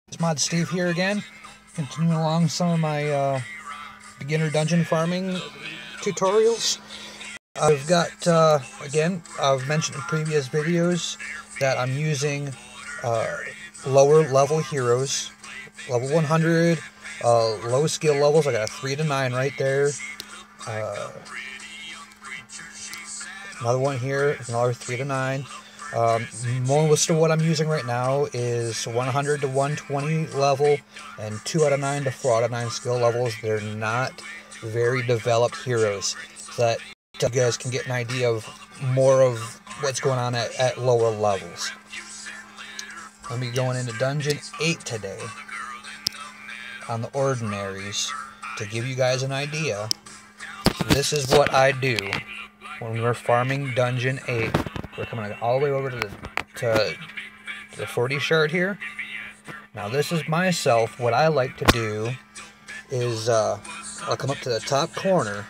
It's Mod Steve here again, continuing along some of my beginner dungeon farming tutorials. I've got, again, I've mentioned in previous videos that I'm using lower level heroes, level 100, low skill levels. I got a 3 to 9 right there. Another one here, another 3 to 9. Most of what I'm using right now is 100 to 120 level and 2 out of 9 to 4 out of 9 skill levels. They're not very developed heroes, so that you guys can get an idea of more of what's going on at lower levels. I'll be going into Dungeon 8 today on the Ordinaries to give you guys an idea. This is what I do when we're farming Dungeon 8. We're coming all the way over to the 40 shard here. Now this is myself. What I like to do is I'll come up to the top corner,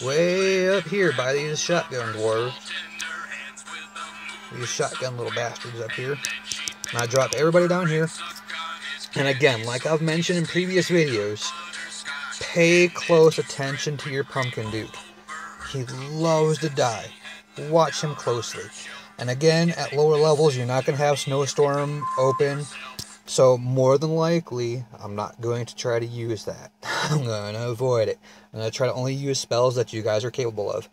way up here by these shotgun dwarves. These shotgun little bastards up here. And I drop everybody down here. And again, like I've mentioned in previous videos, pay close attention to your Pumpkin Duke. He loves to die. Watch him closely. And again, at lower levels, you're not going to have Snowstorm open. So more than likely, I'm not going to try to use that. I'm going to avoid it. I'm going to try to only use spells that you guys are capable of.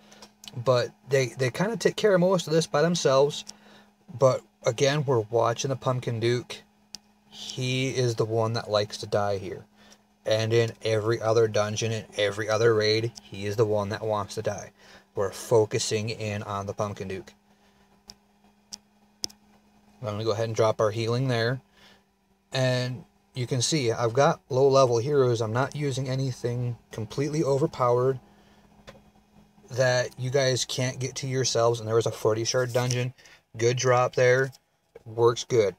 But they kind of take care of most of this by themselves. But again, we're watching the Pumpkin Duke. He is the one that likes to die here. And in every other dungeon, in every other raid, he is the one that wants to die. We're focusing in on the Pumpkin Duke. I'm going to go ahead and drop our healing there. And you can see, I've got low-level heroes. I'm not using anything completely overpowered that you guys can't get to yourselves. And there was a 40 shard dungeon. Good drop there. Works good.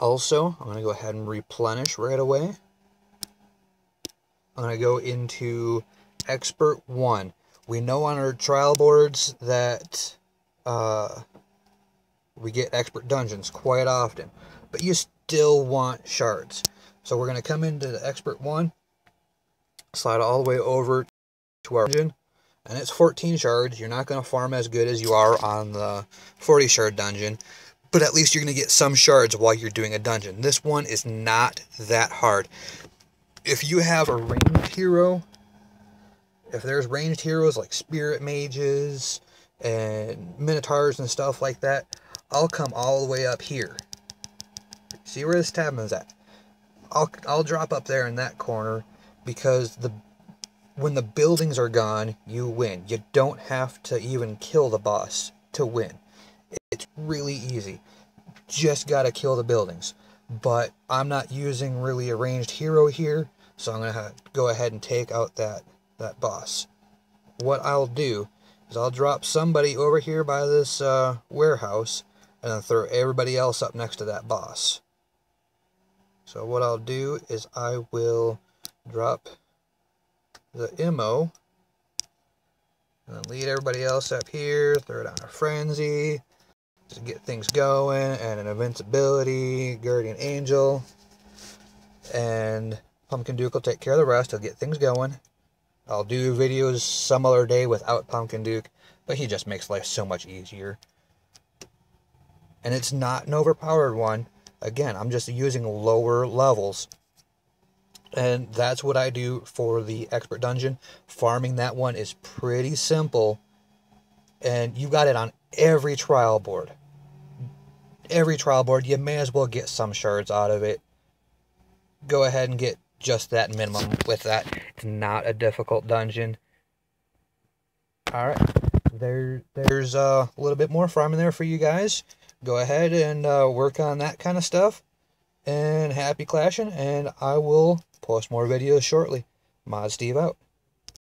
Also, I'm going to go ahead and replenish right away. I'm going to go into Expert 1. We know on our trial boards that we get expert dungeons quite often, but you still want shards. So we're going to come into the Expert 1, slide all the way over to our dungeon, and it's 14 shards. You're not going to farm as good as you are on the 40 shard dungeon, but at least you're going to get some shards while you're doing a dungeon. This one is not that hard. If you have a ranged hero, if there's ranged heroes like spirit mages and minotaurs and stuff like that, I'll come all the way up here. See where this tabman's at? I'll drop up there in that corner, because when the buildings are gone, you win. You don't have to even kill the boss to win. It's really easy. Just gotta kill the buildings. But I'm not using really a ranged hero here, so I'm gonna go ahead and take out that boss. What I'll do is I'll drop somebody over here by this warehouse, and then throw everybody else up next to that boss. So what I'll do is I will drop the MO, and then lead everybody else up here, throw down a frenzy, just get things going, and an invincibility, guardian angel, and Pumpkin Duke will take care of the rest. He'll get things going. I'll do videos some other day without Pumpkin Duke, but he just makes life so much easier. And it's not an overpowered one. Again, I'm just using lower levels. And that's what I do for the expert dungeon. Farming that one is pretty simple. And you got it on every trial board. Every trial board, you may as well get some shards out of it. Go ahead and get just that minimum with that. It's not a difficult dungeon. Alright, there's a little bit more farming there for you guys. Go ahead and work on that kind of stuff. And happy clashing, and I will post more videos shortly. Mod Steve out.